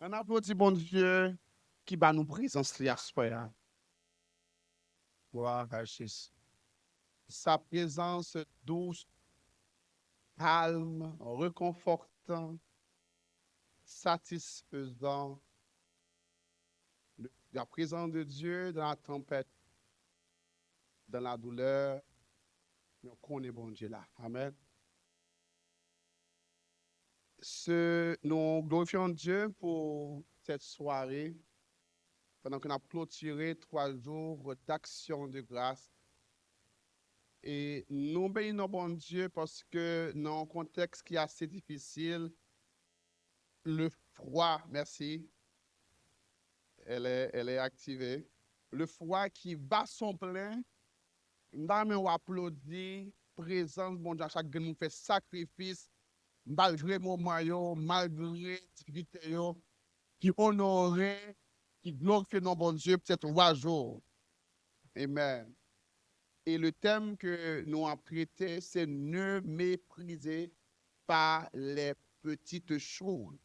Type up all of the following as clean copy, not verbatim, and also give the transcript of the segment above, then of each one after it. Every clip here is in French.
On applaudit bon Dieu qui va nous présence la soirée. Gloire à Jésus. Sa présence douce, calme, réconfortant, satisfaisant. La présence de Dieu dans la tempête, dans la douleur. Nous connaissons bon Dieu là. Amen. Nous glorifions Dieu pour cette soirée, pendant qu'on a clôturé 3 jours d'action de grâce. Et nous bénissons bon Dieu parce que dans un contexte qui est assez difficile, le froid, merci, elle est activée. Le froid qui bat son plein, nous applaudit, présence, bon Dieu, chaque nous fait sacrifice, malgré mon maillot, malgré difficulté, qui honorait, qui glorifie nos bon Dieu pour ces 3 jours. Amen. Et le thème que nous avons traité, c'est ne mépriser pas les petites choses.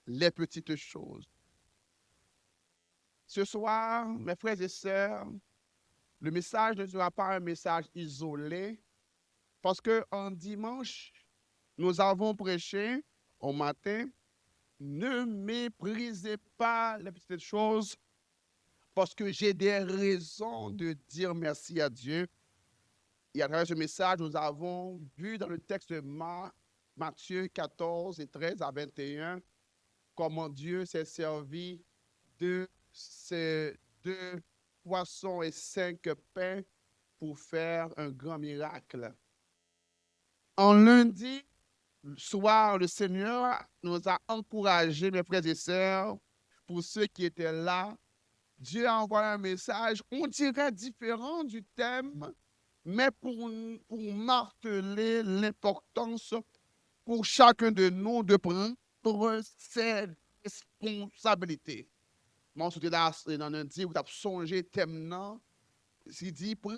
Les petites choses. Ce soir, mes frères et sœurs, le message ne sera pas un message isolé, parce qu'en dimanche, nous avons prêché au matin, ne méprisez pas les petites choses, parce que j'ai des raisons de dire merci à Dieu. Et à travers ce message, nous avons vu dans le texte de Matthieu 14 et 13 à 21, comment Dieu s'est servi de ces 2 poissons et 5 pains pour faire un grand miracle. En lundi soir, le Seigneur nous a encouragés, mes frères et sœurs, pour ceux qui étaient là. Dieu a envoyé un message, on dirait différent du thème, mais pour marteler l'importance pour chacun de nous de prendre ses responsabilités. Moi, c'était dans lundi, vous avez songé thème, non? Il dit, prends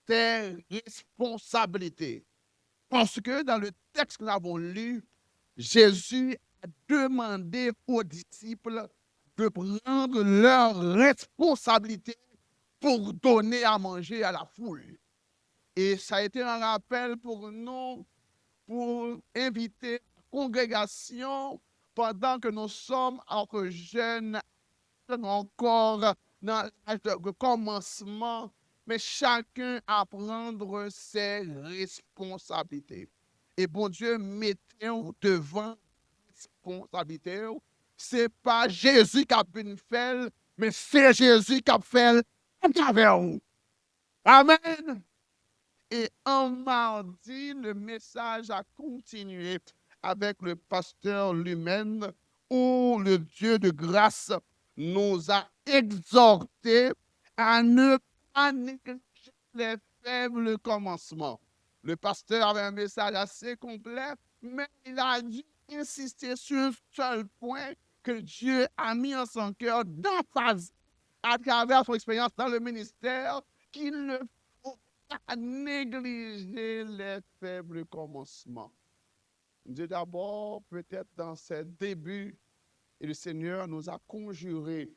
tes responsabilités. Parce que dans le texte que nous avons lu, Jésus a demandé aux disciples de prendre leurs responsabilités pour donner à manger à la foule. Et ça a été un rappel pour nous, pour inviter la congrégation pendant que nous sommes encore jeunes, encore dans l'âge de commencement, mais chacun à prendre ses responsabilités. Et bon Dieu, mettez-vous devant responsabilité. Ce n'est pas Jésus qui a pu faire, mais c'est Jésus qui a fait à travers vous. Amen. Et en mardi, le message a continué avec le pasteur lui-même, où le Dieu de grâce nous a exhortés à ne pas négliger les faibles commencements. Le pasteur avait un message assez complet, mais il a dû insister sur un seul point que Dieu a mis en son cœur d'emphase à travers son expérience dans le ministère, qu'il ne faut pas négliger les faibles commencements. Dieu d'abord, peut-être dans ses débuts, et le Seigneur nous a conjurés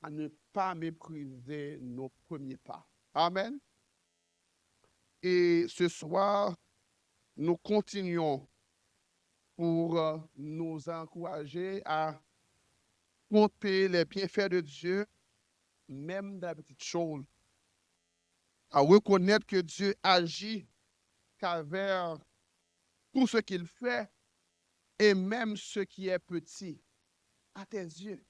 à ne pas mépriser nos premiers pas. Amen. Et ce soir, nous continuons pour nous encourager à compter les bienfaits de Dieu, même dans les petites choses, à reconnaître que Dieu agit travers tout ce qu'il fait, et même ce qui est petit à tes yeux.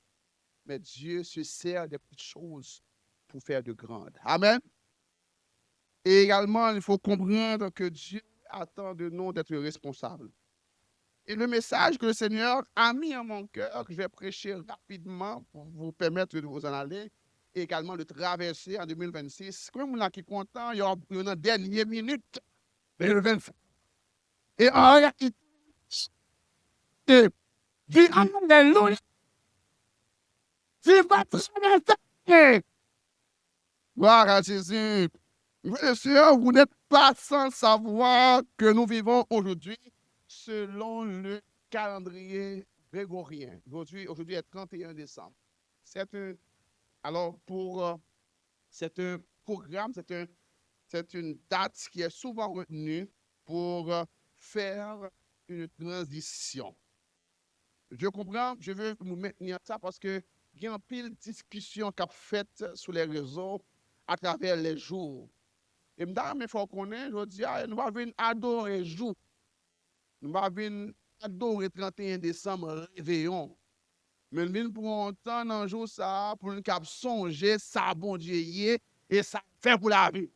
Mais Dieu se sert des petites choses pour faire de grandes. Amen. Et également, il faut comprendre que Dieu attend de nous d'être responsables. Et le message que le Seigneur a mis en mon cœur, que je vais prêcher rapidement pour vous permettre de vous en aller, et également de traverser en 2026. Comme on a qui est content, il y a une dernière minute de 2025. Et en réalité, dis Alléluia. Tu vas traverser. Gloire à Jésus. Frères et sœurs, vous n'êtes pas sans savoir que nous vivons aujourd'hui selon le calendrier grégorien. Aujourd'hui est 31 décembre. C'est un, alors, c'est un programme, c'est une date qui est souvent retenue pour faire une transition. Je comprends, je veux vous maintenir ça parce que il y a une pile de discussions qu'a faites sur les réseaux à travers les jours. Et madame, il faut qu'on ait, je dis, nous allons venir adorer le jour. Nous allons venir adorer 31 décembre, réveillon. Mais nous venons pour un temps dans le jour ça, pour nous songer, ça bon Dieu y est, et ça fait pour la vie.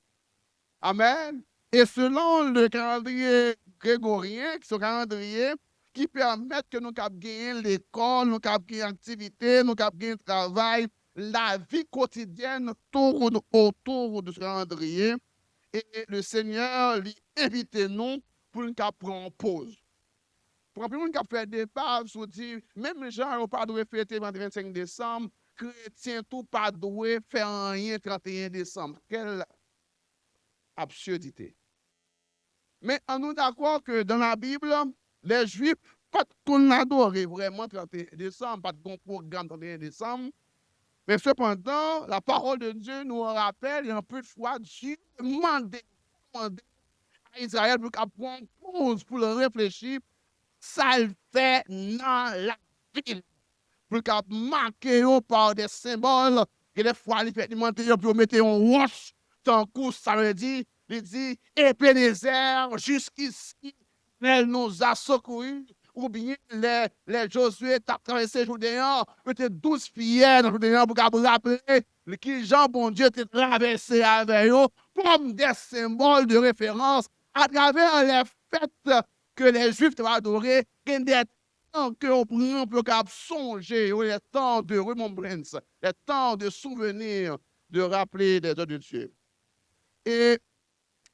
Amen. Et selon le calendrier grégorien, qui est un calendrier qui permet que nous puissions gagner l'école, nous puissions gagner l'activité, nous puissions gagner le travail, la vie quotidienne tourne autour de ce calendrier. Et le Seigneur lui invite nous pour nous prendre pause. Pour un peu de gens qui fait des débats, je dis, même les gens n'ont pas de fêter le 25 décembre, chrétiens tout pas doué faire rien le 31 décembre. Quelle absurdité. Mais on nous d'accord que dans la Bible, les Juifs, pas qu'on adore vraiment le 31 décembre, pas de bon programme le 31 décembre. Mais cependant, la parole de Dieu nous rappelle, et un peu de fois, Dieu demande à Israël pour qu'il prenne pause pour le réfléchir. Ça le fait dans la ville. Pour qu'il marque par des symboles, que des fois, il fait monter pour mettre un roche, tant que samedi, il dit, Ebenezer, jusqu'ici, elle nous a secourus. Ou bien les Josué t'a traversé Jourdain, peut-être 12 pierres dans Jourdain pour qu'il rappeler qui Jean, bon Dieu, t'a traversé avec eux, comme des symboles de référence à travers les fêtes que les Juifs t'ont adoré, qu'il y a des temps que on prend pour songer, les temps de remembrance, les temps de souvenir, de rappeler des œuvres de Dieu. Et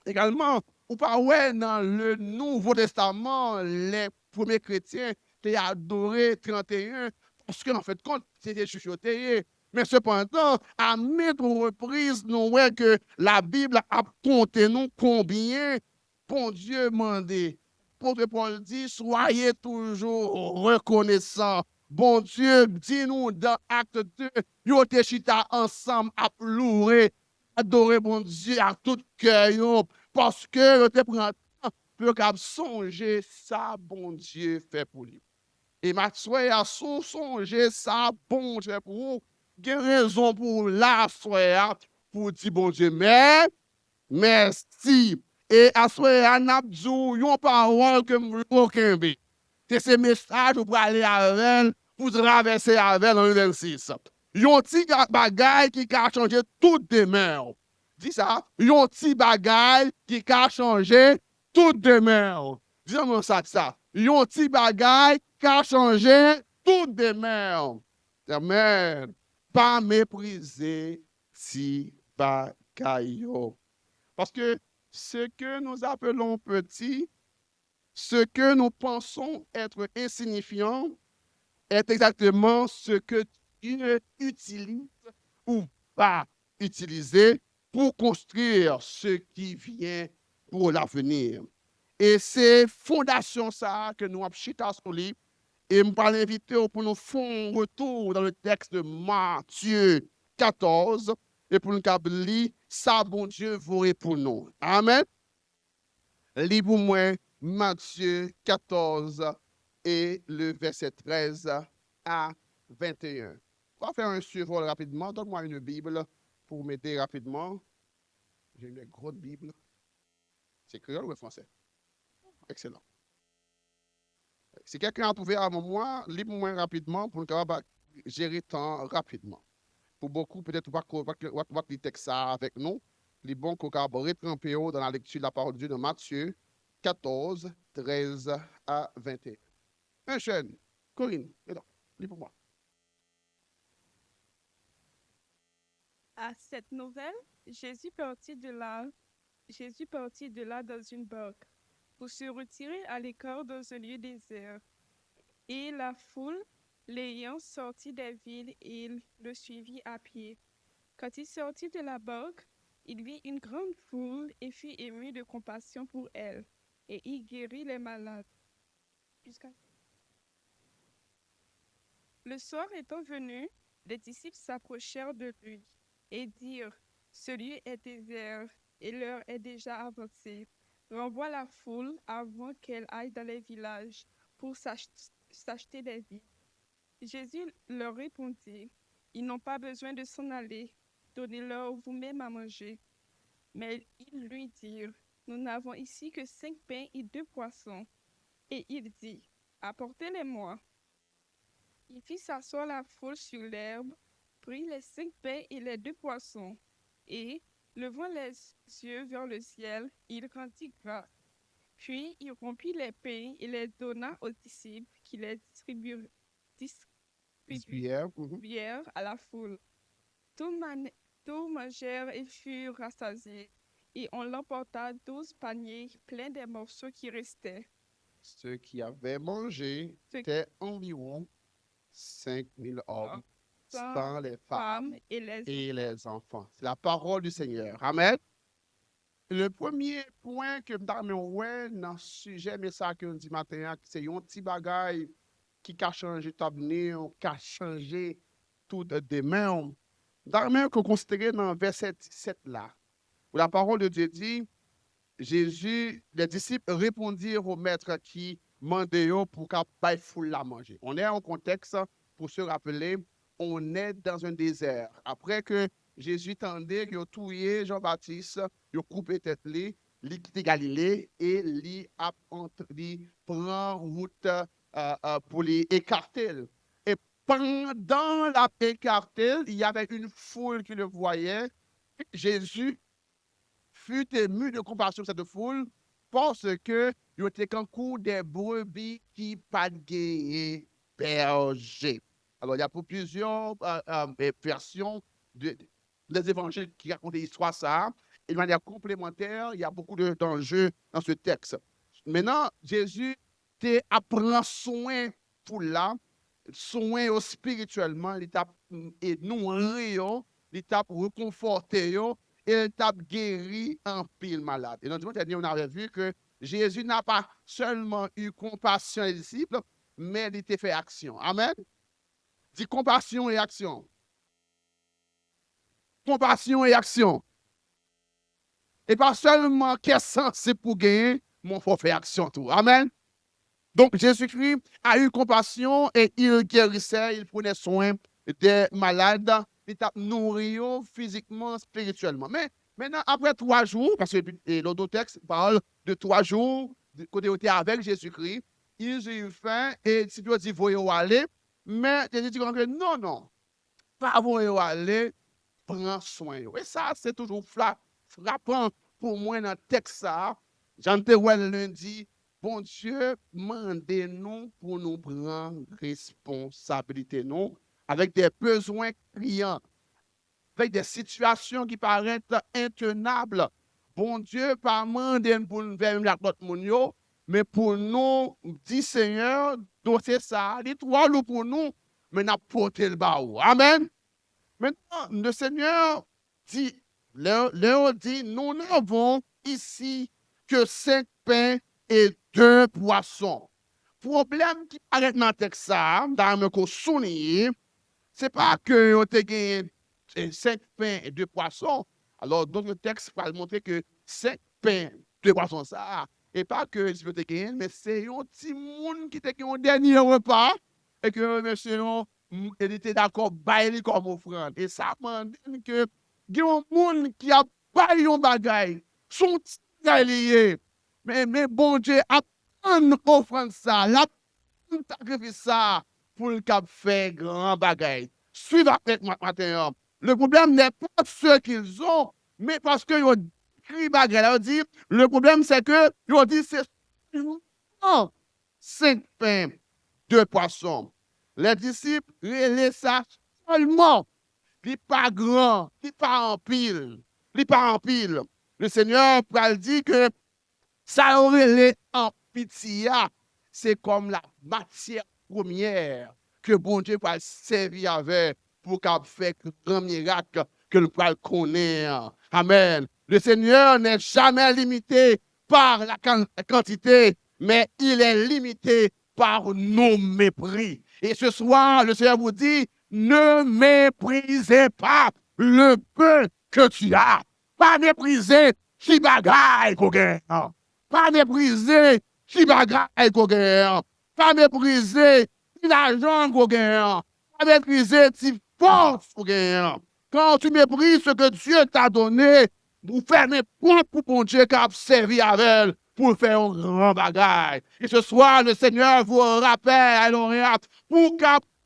également, ou pas ouais, dans le Nouveau Testament, les premiers chrétiens étaient adorés 31 parce qu'en fait, compte, c'était chuchoté. Mais cependant, à maintes reprises, nous voyons que la Bible a compté nous combien bon Dieu mandé. L'apôtre Paul dit, soyez toujours reconnaissants. Bon Dieu, dis-nous dans Acte 2, yo te chita ensemble à pleurer, adorer bon Dieu à tout cœur, parce que yo te prend temps pour songer ça, bon Dieu fait pour lui. Et ma soeur a songer ça, bon Dieu pour vous. Il y a raison pour la soeur, pour dire bon Dieu, mais merci. Et à soeur, on a dit une parole que aucun bé. C'est ce message pour aller avec elle, pour traverser avec elle en l'exercice. Yon ti bagay qui a changé tout demain. Dis ça. Yon ti bagay qui a changé tout demain. Dis-moi ça. Yon ti bagay qui a changé tout demain. Amen. Pas mépriser si bagay yo. Parce que ce que nous appelons petit, ce que nous pensons être insignifiant, est exactement ce que Dieu utilise ou va utiliser pour construire ce qui vient pour l'avenir. Et c'est fondation ça que nous avons chita sur lui. Et je vais l'inviter pour nous faire un retour dans le texte de Matthieu 14 et pour nous lire ça, bon Dieu, vaut pour nous. Amen. Lis pour moi Matthieu 14 et le verset 13 à 21. On va faire un survol rapidement. Donne-moi une Bible pour m'aider rapidement. J'ai une grosse Bible. C'est créole ou français? Excellent. Si quelqu'un a trouvé avant moi, lis-moi rapidement pour nous gérer le temps rapidement. Pour beaucoup, peut-être, on va lire texte ça avec nous. Les bons qu'on va retremper dans la lecture de la parole de Dieu de Matthieu 14, 13 à 21. Un jeune, Corinne, lis pour moi. À cette nouvelle, Jésus partit de là dans une barque pour se retirer à l'écart dans un lieu désert. Et la foule, l'ayant sorti des villes, il le suivit à pied. Quand il sortit de la barque, il vit une grande foule et fut ému de compassion pour elle, et il guérit les malades. Jusqu'à Le soir étant venu, les disciples s'approchèrent de lui et dirent, ce lieu est désert et l'heure est déjà avancée. Renvoie la foule avant qu'elle aille dans les villages pour s'acheter des vivres. Jésus leur répondit, ils n'ont pas besoin de s'en aller, donnez-leur vous-même à manger. Mais ils lui dirent, nous n'avons ici que 5 pains et 2 poissons. Et il dit, apportez-les-moi. Il fit s'asseoir la foule sur l'herbe, prit les 5 pains et les 2 poissons, et, levant les yeux vers le ciel, il rendit grâce. Puis il rompit les pains et les donna aux disciples qui les Prière. distribuèrent à la foule. Tous mangèrent et furent rassasiés, et on l'emporta 12 paniers pleins des morceaux qui restaient. Ceux qui avaient mangé Ceux étaient environ 5000 hommes, sans sans les femmes femmes et les et les enfants. C'est la parole du Seigneur. Amen. Le premier point que je ouais dans le sujet, mais ça que dit matin, c'est un petit bagage qui a changé ton avenir, qui a changé tout demain. Dans qu'on considère dans le verset 17 là, où la parole de Dieu dit, Jésus, les disciples répondirent au maître qui mandait pour qu'il fasse foule la manger. On est en contexte, pour se rappeler, on est dans un désert. Après que Jésus tendait qu'il a tué Jean-Baptiste, il a coupé tête, il quitté Galilée et il prend route pour les écarter. Et pendant la écarter, il y avait une foule qui le voyait. Jésus fut ému de compassion de cette foule parce que il était qu'un coup des brebis qui pas de berger. Alors, il y a pour plusieurs versions des évangiles qui racontent l'histoire ça. Et de manière complémentaire, il y a beaucoup d'enjeux dans ce texte. Maintenant, Jésus apprend soin pour là, soin spirituellement, l'étape et nous en l'étape reconforter et t'a guéri en pile malade. Et dans le dimanche dernier, on avait vu que Jésus n'a pas seulement eu compassion des disciples, mais il a fait action. Amen. Dis compassion et action. Compassion et action. Et pas seulement qu'est-ce que c'est pour gagner, mais il faut faire action tout. Amen. Donc Jésus-Christ a eu compassion et il guérissait, il prenait soin des malades, il t'a nourri physiquement, spirituellement. Mais maintenant, après 3 jours, parce que l'autre texte parle de 3 jours, côté où était avec Jésus-Christ, ils ont eu faim et si tu dis, voyez aller, mais Jésus dit non, non, pas voyez aller, prends soin. Et ça, c'est toujours frappant pour moi dans le texte. J'en te vois lundi. Bon Dieu, mandez-nous pour nous prendre responsabilité, nous, avec des besoins criants, avec des situations qui paraissent intenables. Bon Dieu, pas mandez-nous pour nous faire la notre monde, mais pour nous, dit Seigneur, donc c'est ça, dis-toi pour nous, mais n'a porté le baou. Amen. Maintenant, le Seigneur dit, Léon dit, nous n'avons ici que 5 pains et 2 poissons. Problème qui paraît dans le texte, dans le souligné, ce n'est pas que on a gagné 5 pains et 2 poissons. Alors, dans le texte, il va montrer que 5 pains, 2 poissons, ça, et pas que je peux te gagner, mais c'est un petit monde qui t'a gagné un dernier repas, et que monsieur, il était d'accord, bailler comme offrande. Et ça m'a dit que il y a un monde qui a baillé un bagage, son petit lié. Mais bon Dieu, apprendre à offrande ça, sacrifice ça pour le cap faire grand bagage. Suivez avec moi matin. Le problème n'est pas ce qu'ils ont, mais parce qu'ils ont écrit bagage. Dit, le problème c'est que ils ont dit c'est 5 pains, 2 poissons. Les disciples relaient ça seulement. Il n'est pas grand, il n'est pas en pile. Il n'est pas en pile. Le Seigneur dit que ça aurait en pitié. C'est comme la matière première que bon Dieu va servir avec pour qu'il fasse grand miracle que nous pouvons connaître. Amen. Le Seigneur n'est jamais limité par la quantité, mais il est limité par nos mépris. Et ce soir, le Seigneur vous dit, ne méprisez pas le peu que tu as. Pas mépriser si bagaille qu'on gagne. Pas mépriser si bagaille qu'on gagne. Pas mépriser si l'argent qu'on gagne. Pas mépriser si force qu'on gagne. Quand tu méprises ce que Dieu t'a donné, vous fermez point pour mon Dieu qui a servi avec elle pour faire un grand bagage. Et ce soir, le Seigneur vous rappelle, pour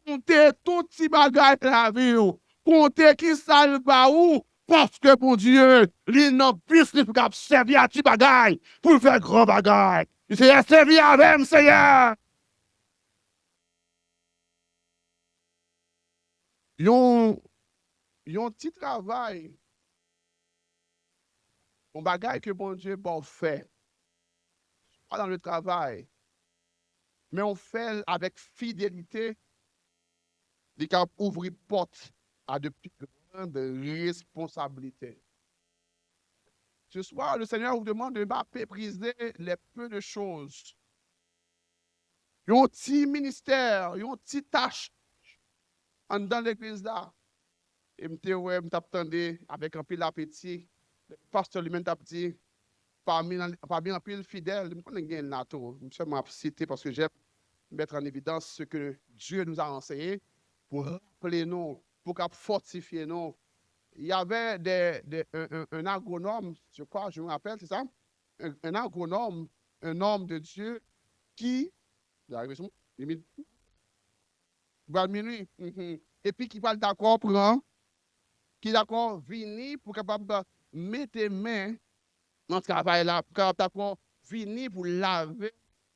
compter tout petit bagage de la vie. Comptez qui ça le va où, parce que pour Dieu, il n'a plus pour servir à petit bagage pour faire grand bagage. Il s'est servi avec Seigneur. Yon petit travail, un bagage que bon Dieu bon fait, pas dans le travail, mais on fait avec fidélité, il peut ouvrir porte à de plus grandes responsabilités. Ce soir, le Seigneur vous demande de ne pas mépriser les peu de choses. Il y a un petit ministère, il y a une petite tâche dans l'église là. Et je m'attendais avec un pile appétit. Le pasteur lui-même t'a dit, parmi un pile fidèle, je ne connais pas là tout. Je m'a cité parce que j'aime mettre en évidence ce que Dieu nous a enseigné pour rappeler nous, pour fortifier nous. Il y avait un agronome, je crois, je me rappelle, c'est ça? Un agronome, un homme de Dieu qui, minuit, et puis qui parle d'accord pour qui d'accord venir pour capable mettre main dans ce travail là, pour capable venir pour laver,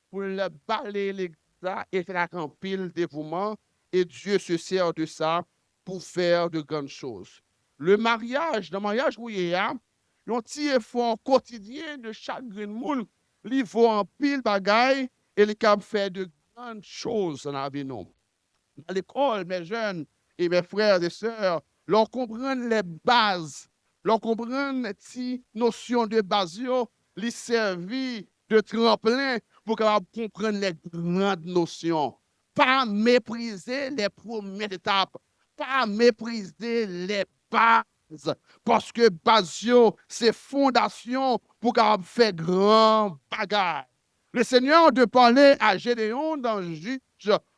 pour le balayer l'église et faire un pile dévouement, et Dieu se sert de ça pour faire de grandes choses. Le mariage, dans le mariage où il y a, un petit effort quotidien de chaque monde, il faut en pile bagaille et il capable faire de grandes choses dans la vie. Dans l'école, mes jeunes et mes frères et sœurs, leur comprendre les bases, leur comprendre les notions de base, les servir de tremplin pour comprendre les grandes notions. Pas mépriser les premières étapes, pas mépriser les bases, parce que base, c'est fondation pour faire grand bagage. Le Seigneur de parler à Gédéon dans Juge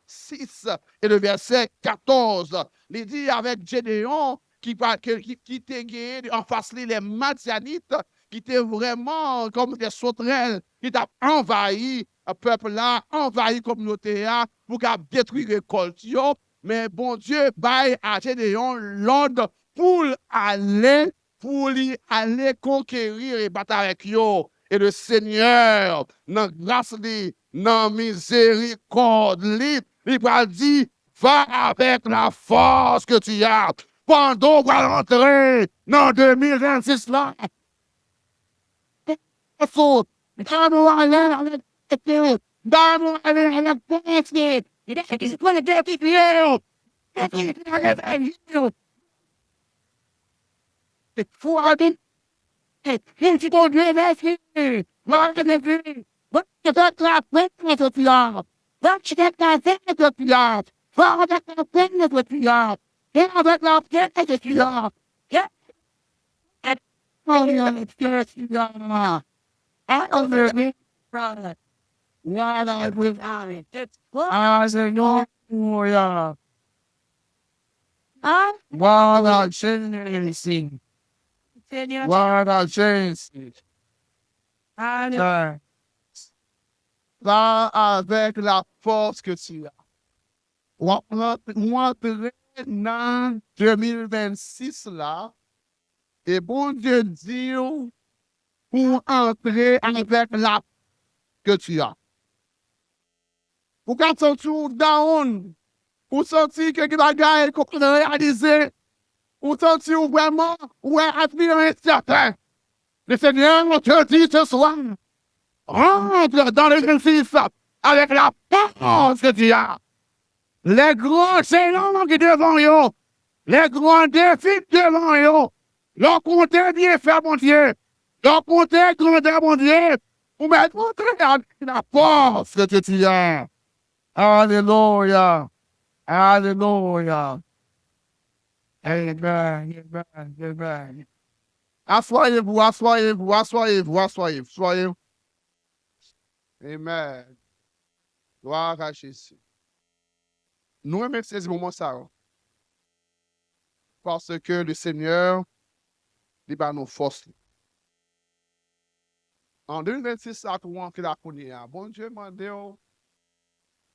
6 et le verset 14. Il dit avec Gédéon qui t'a gagné en face les Madianites, qui étaient vraiment comme des sauterelles, qui t'a envahi un peuple là, envahi la communauté là, pour détruire les récoltes. Mais bon Dieu, baille à Gédéon l'ordre pour aller conquérir et battre avec eux. Et le Seigneur, dans grâce, dans miséricorde, il va dire, va avec la force que tu as. Pendant qu'on va rentrer dans 2026 là, dans va avec la force que tu as. On entrer dans 2026 là, et bon Dieu dit pour entrer avec la que tu as. Pour quand tu down, pour sentir que tu vas qu'on peut réaliser, pour sentir vraiment, ouais, avenir incertain. Le Seigneur te dit ce soir, rentre dans l'exercice avec la force que tu as. Les grands jalons qui devant eux, les grands défis devant eux, leur compter bien faire, mon Dieu, leur compter grandeur, mon Dieu, pour mettre la force que tu as. Alléluia. Alléluia. Amen. Amen. Amen. Assoyez-vous, assoyez-vous, assoyez-vous, assoyez-vous, soyez-vous. Amen. Gloire à Jésus. Nous remercions ce moment ça, parce que le Seigneur, il va nous forcer. En 2026, ça commence à la connaître. Bon Dieu m'a dit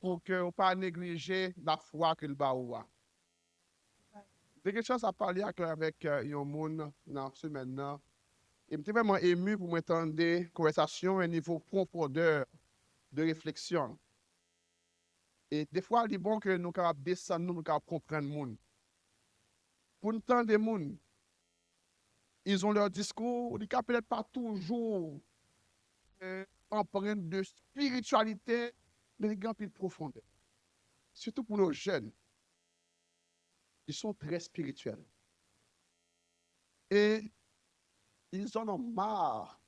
pour que vous pas négliger la foi qu'il va avoir. J'ai quelque chose à parler avec un monde dans ce maintenant. Et je suis vraiment ému pour m'entendre des conversations à un niveau profondeur de réflexion. Et des fois, il est bon que nous puissions descendre, nous puissions comprendre le monde. Pour nous temps des monde, ils ont leur discours, ils ne peut-être pas toujours empreinte de spiritualité, mais ils ont une profondeur. Surtout pour nos jeunes. Ils sont très spirituels. Et ils en ont marre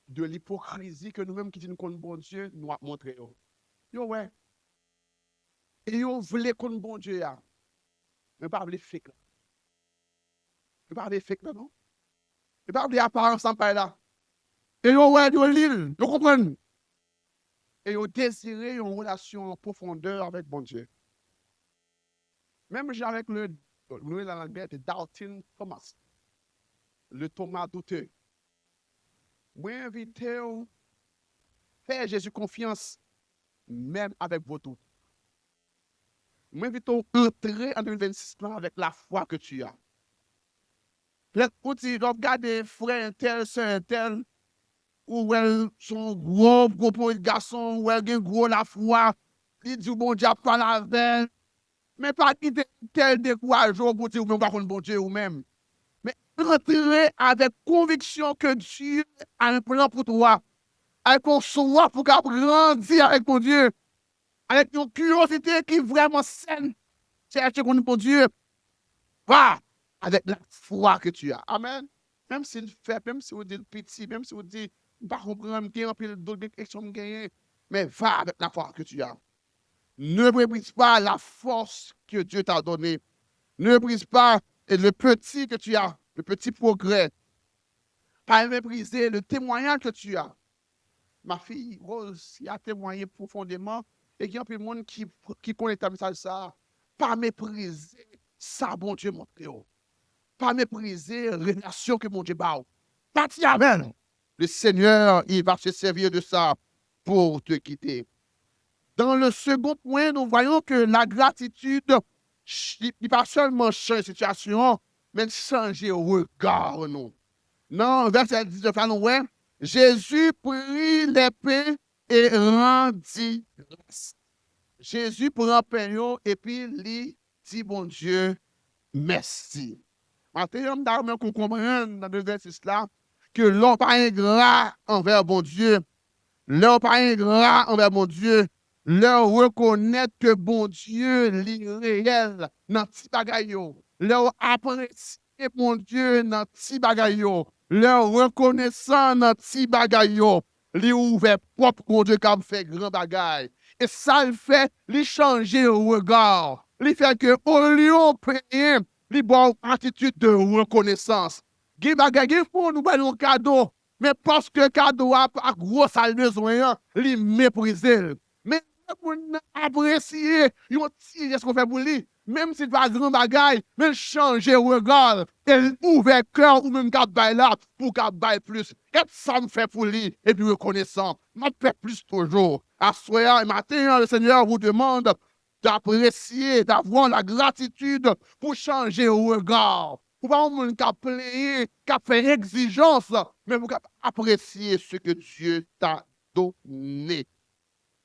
de l'hypocrisie que nous-mêmes qui disons qu'on est bon Dieu, nous avons montré. Yo, ouais. Et ils voulaient qu'on est bon Dieu. Mais pas les fake. Mais pas les fake, non? Mais pas les apparences en là. Et yo, ouais, yo l'île. Vous comprenez? Et ils désirent une relation en profondeur avec bon Dieu. Même avec le Dalton Thomas, le Thomas douteux. Moi, invité à faire Jésus confiance, même avec vos doutes. Moi, invite à entrer en 2026 avec la foi que tu as. Peut-être que tu regardes frère tel, soeur tel, ou elles sont gros garçons, ou elles ont gros la foi, ils disent bon Dieu, pas la veille, mais pas quitter tel découragement pour dire, pas bon Dieu ou même. Mais entrer avec conviction que Dieu a un plan pour toi, avec un soin pour grandir avec mon Dieu, avec une curiosité qui est vraiment saine, chercher qu'on est pour Dieu, va avec la foi que tu as. Amen. Même s'il fait, même si vous dites petit, même si vous dites, pas comprendre, qui remplit d'autres questions, mais va avec la foi que tu as. Ne méprise pas la force que Dieu t'a donnée. Ne méprise pas le petit que tu as, le petit progrès. Pas mépriser le témoignage que tu as. Ma fille Rose, qui a témoigné profondément, et il y a plein de monde qui connaît ta message ça. Pas mépriser ça, bon Dieu, mon Dieu. Pas mépriser la relation que mon Dieu a. Pas t'y avec. Le Seigneur, il va se servir de ça pour te quitter. Dans le second point, nous voyons que la gratitude n'est pas seulement changer la situation, mais changer le regard. Non, verset 19, nous voyons, Jésus prit l'épée et rendit grâce. Jésus prend pain et puis il dit, bon Dieu, merci. Maintenant, nous comprenons dans le verset là que l'homme pas ingrat envers bon Dieu. L'homme pas ingrat envers bon Dieu. Leur reconnaître que bon Dieu est réel dans petit bagaille. Leur apprécier bon Dieu dans petit bagaille. Leur reconnaissant dans petit bagaille. Li ouvert propre bon Dieu qui a fait grand bagaille. Et ça le fait, li changer le regard. Li fait que au lieu de payer, li bon attitude de reconnaissance. Gi bagaille pour nous donner un cadeau, mais parce que cadeau a gros sale besoin, li mépriser. Mais pour apprécier, yon ti ce qu'on fait pour lui. Même si pas grand bagaille, mais changer le regard, et ouvert cœur ou même cap bail là pour cap bail plus. Et ça me fait pour lui et puis reconnaissant. M'a fait plus toujours. À soir et matin, le Seigneur vous demande d'apprécier, d'avoir la gratitude pour changer le regard. Pour pas un cap player, cap faire exigence, mais pour apprécier ce que Dieu t'a donné.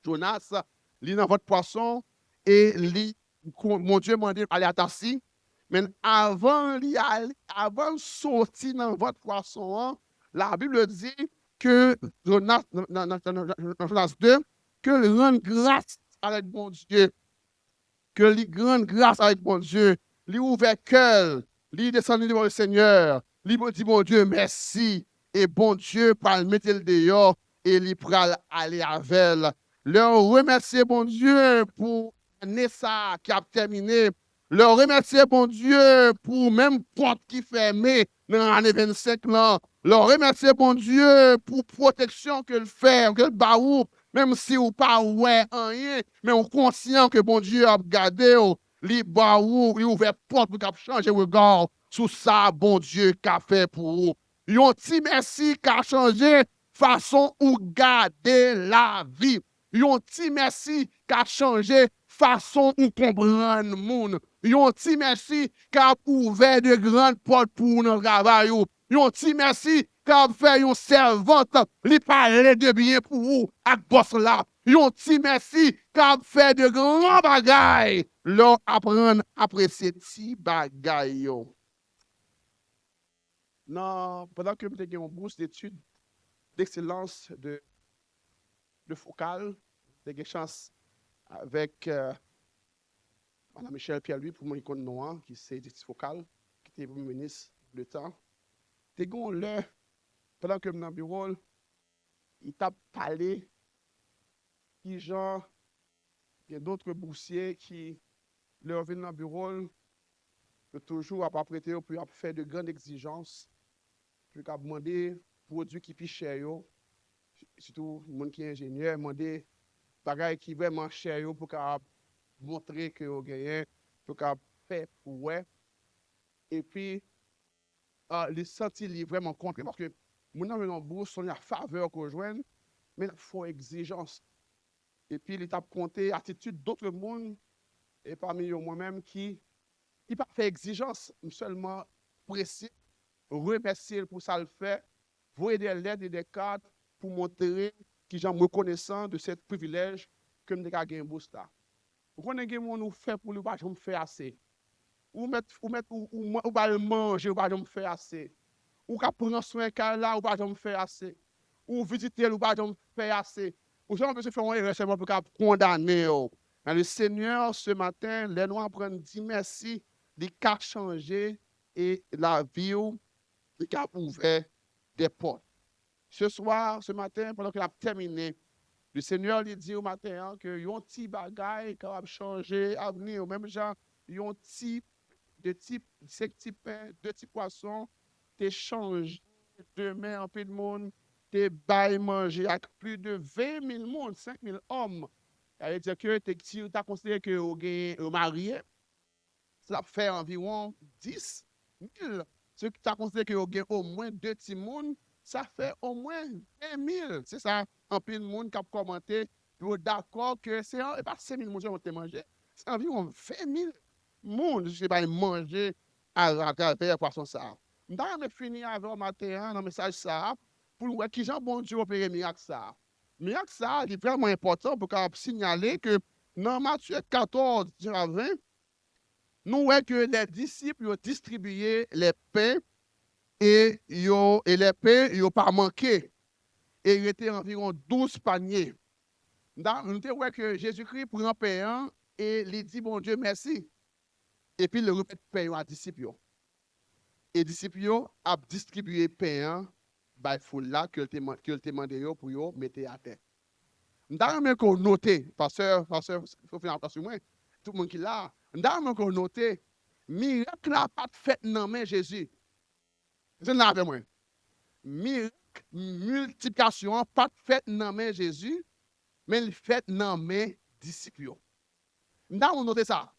Jonas, lit dans votre poisson et lit, mon Dieu m'a dit allez à Tassi. Mais avant de sortir dans votre poisson, la Bible dit que Jonas, dans Jonas 2, que le rend grâce avec mon Dieu, que lui grande grâce avec mon Dieu, lui ouvert cœur, lui descendu devant le Seigneur, lui dit mon Dieu merci, et bon Dieu pour le mettre le dehors et lui pour aller avec elle. Leur remercier bon Dieu pour année ça qui a terminé, leur remercier bon Dieu pour même porte qui fermée dans l'année 25 là. Leur remercier bon Dieu pour protection que le fait, que le baou, même si ou pas ouais rien, mais on conscient que bon Dieu a gardé, li baou, il ouvert porte pour changer regard sur ça bon Dieu qu'a fait pour vous. Yon ti merci qu'a changé façon ou garder la vie. Yon ti merci qu'a changé façon ou comprendre moun. Yon ti merci qu'a ouvert de grandes portes pour notre travail. Yon ti merci qu'a fait yon servante li parler de bien pour vous ak boss là. Yon ti merci qu'a fait de grands bagailles. Leur apprendre apprécier ti bagay yo. Non, pendant que j'ai une bourse d'études d'excellence de Focal, j'ai eu chance avec Mme Michel Pierre-Louis pour mon icône noire, qui c'est Justice Focal, qui était Premier ministre de temps. J'ai eu l'heure, pendant que je suis dans le bureau, il t'a parlé, qui genre, il y a d'autres boursiers qui leur viennent dans le bureau, que toujours à pas prêter pour faire de grandes exigences, puis qu'à demander produits qui plus cher, surtout les gens qui sont ingénieurs, demander bagaille qui vraiment cher pour montrer que vous gagnez, pour faire pour ouais. Et puis, les sentir vraiment contre, parce que mon homme en bourse, on a faveur qu'on joigne, mais il faut exigence. Et puis, l'étape compter attitude d'autres monde, et parmi eux moi-même, qui pas fait exigence, seulement précis, remercier pour ça le fait, voyer des lettres et des cartes pour montrer que j'en reconnaissant de ce privilège que je gagne bourse là. Vous connaissez que nous fait pour le pas me faire assez. Ou pas manger, ou pas me faire assez. Ou qu'à prendre soin là, ou pas me faire assez. Ou visiter, ou pas me faire assez. Ou j'en peux se faire un erreur seulement pour condamner. Mais le Seigneur, ce matin, les nous apprennent dit merci, il a changé et la vie, il a ouvert des portes. Ce soir, ce matin, pendant qu'il a terminé, le Seigneur lui dit au matin que yon petit bagay qui va changer l'avenir. Même genre, yon petit de type, 5 petits pains, 2 petits poissons, te change demain en peu de monde, te bail manger avec plus de 20 000 monde, 5 000 hommes. Ça veut dire que tu as considéré que vous marié, ça fait environ 10 000. Ceux qui tu as considéré que vous avez au moins 2 petits monde, ça fait au moins 20 000. C'est ça, un peu de monde qui a commenté, d'accord que c'est pas 5 000 personnes qui ont mangé, c'est environ 20 000 monde qui va manger à travers poisson ça. Nous avons fini avec le matin dans le message ça, pour voir qui Jean bon Dieu opérer miracle ça. Miracle ça, c'est vraiment important pour signaler que dans Matthieu 14, 20, nous voyons que les disciples ont distribué les pains et les pains n'ont pas manqué. Et il était environ 12 paniers. Nous voyons que Jésus-Christ prend un pain et il dit, bon Dieu, merci. Et puis, il remet le pain à disciples. Et les disciples ont distribué le pain par la foule là que le demandé pour eux mettre à terre. Nous avons qu'on noter, pasteur, il faut finir sur moi, tout le monde qui est là, nous avons qu'on noter, miracle n'a pas fait dans main Jésus. C'est là avec moi. Miracle, multiplication, pas fait dans main Jésus, mais il fait dans main disciples. Nous avons noté ça.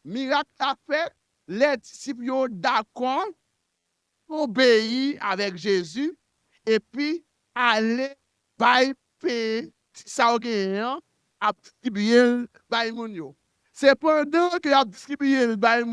Miracle a fait, les disciples d'accord, obéir avec Jésus, et puis aller by paix. Ça a distribué le bail. C'est pendant que a distribué le bail,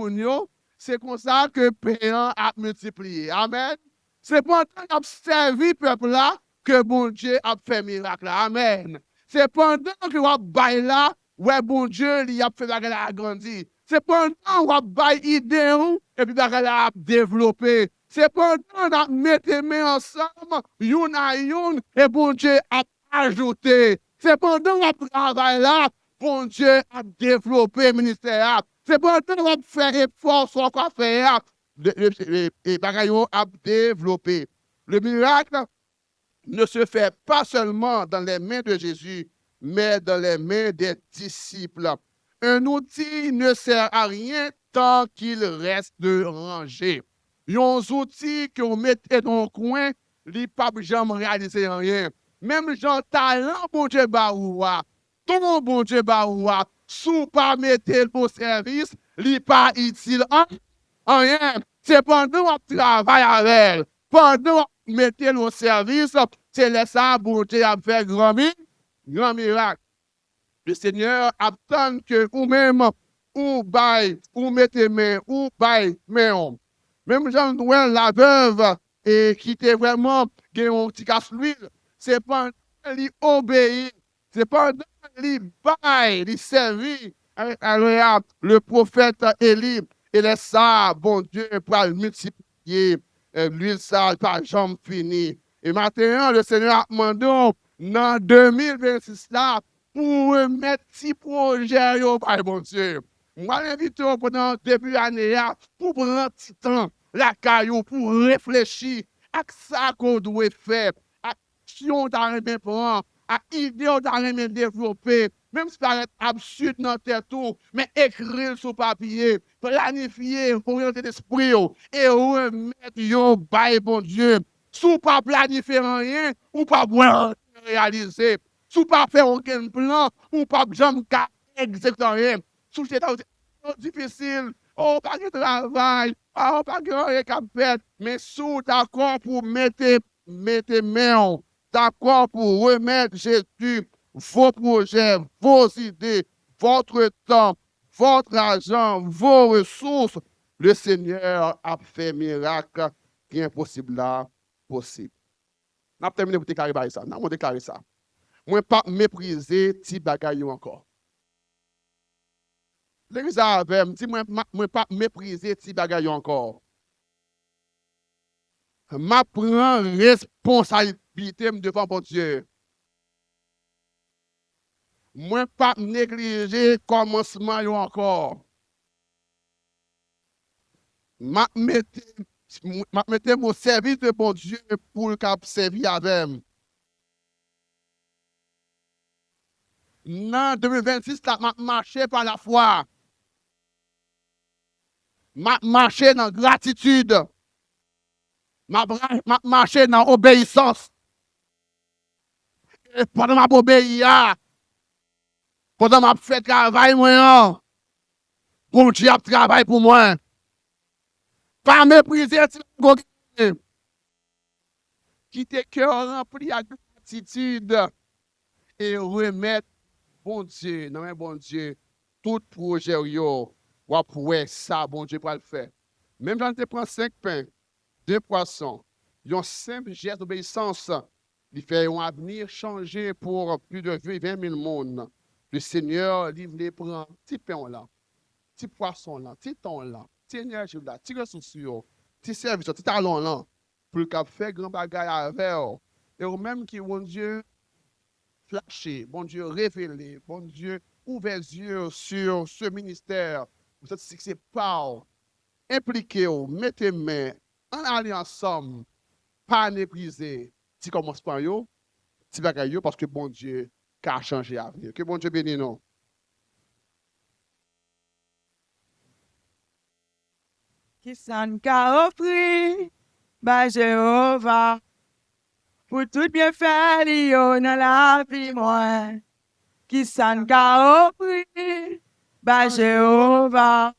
c'est comme ça que le payant a multiplié. Amen. C'est pendant qu'il a servi le peuple là que bon Dieu a fait miracle. Amen. C'est pendant que a bail là, ouais, bon Dieu, il a fait la agrandir. C'est pendant qu'on a bail idée et puis la a développé. C'est pendant qu'on a mis les mains ensemble, yon à yon, et bon Dieu a ajouté. C'est pendant qu'on travaille là, bon Dieu a développé le ministère. C'est pendant qu'on a fait effort sur quoi faire, les bagailles a développé. Le miracle ne se fait pas seulement dans les mains de Jésus, mais dans les mains des disciples. Un outil ne sert à rien tant qu'il reste rangé. Un outil que vous mettez dans le coin, il ne peut jamais réaliser rien. Même Jean talent, bon Dieu, baoua, ton bon Dieu, baoua, sous pas mettre au service, il n'est pas utile en rien. C'est pendant qu'on travaille avec elle, pendant qu'on mette au service, c'est là ça, bon Dieu, a fait grand miracle. Le Seigneur attend que vous-même, ou bail, ou mettez main, ou bail, main. Même Jean-Noël, la veuve, et qui était vraiment, qui a un petit casse l'huile, c'est pendant qu'il obéit, c'est pendant qu'il bail, il servit. Alors, le prophète Élie, et laisse ça, bon Dieu, pour le multiplier, l'huile, ça, pas jamais fini. Et maintenant, le Seigneur a demandé, dans 2026 là, pour mettre petit projet, bon Dieu. Moi, l'invite pendant le début de l'année, pour prendre un petit temps, la caillou, pour réfléchir à ça qu'on doit faire, à action qu'on doit prendre, à idée qu'on doit développer, même si ça paraît absurde dans tête tout, mais écrire sur papier, planifier, orienter l'esprit, et remettre yo bail, bon Dieu. Si vous pas planifier rien, ou pas réaliser. Si vous pas faire aucun plan, ou pas jamais exactement rien. Si c'est difficile, oh, pas de travail, oh, pas de rien qu'à faire, mais si vous d'accord pour mettre main, d'accord pour remettre Jésus, vos projets, vos idées, votre temps, votre argent, vos ressources, le Seigneur a fait miracle qui est impossible là, possible. On a terminé pour déclarer ça. On a déclaré ça. Moi, pas mépriser petit bagaille encore. L'église avait dit, moi, pas mépriser petit bagaille encore. Je prends responsabilité devant mon Dieu. Moi, pas négliger commencement encore. Je mette mon service de mon Dieu pour le servir avec. Non, 2026, là, je marche par la foi. Je marche dans gratitude. Je marche dans obéissance. Et pendant que je obéis, pendant que je fais travail, moi, bon Dieu a travail pour moi. Pas mépriser, quitter cœur rempli de gratitude et remettre, bon Dieu, non, mais bon Dieu, tout projet, yo, ou après ça, bon Dieu, pour le faire. Même quand tu prends 5 pains, 2 poissons, un simple geste d'obéissance, il fait un avenir changer pour plus de 20 000 monde. Le Seigneur, il prend petit pain là, petit poisson là, petit thon là, petit énergie là, petit ressources, petit service, petit talent là, pour le faire grand bagage avec. Et au même qui, bon Dieu, flasher, bon Dieu, révéler, bon Dieu, ouvert les yeux sur ce ministère. Vous êtes c'est pas impliquez-vous, mettez main, en aller ensemble, pas négliger. Si commence par yo, si bagaille parce que bon Dieu a changé l'avenir. Que bon Dieu bénisse nous. Qui s'en ka offri, ba Jéhovah, pour tout bien faire, yo dans la vie, moi. Qui s'en ka offri, ba Jéhovah,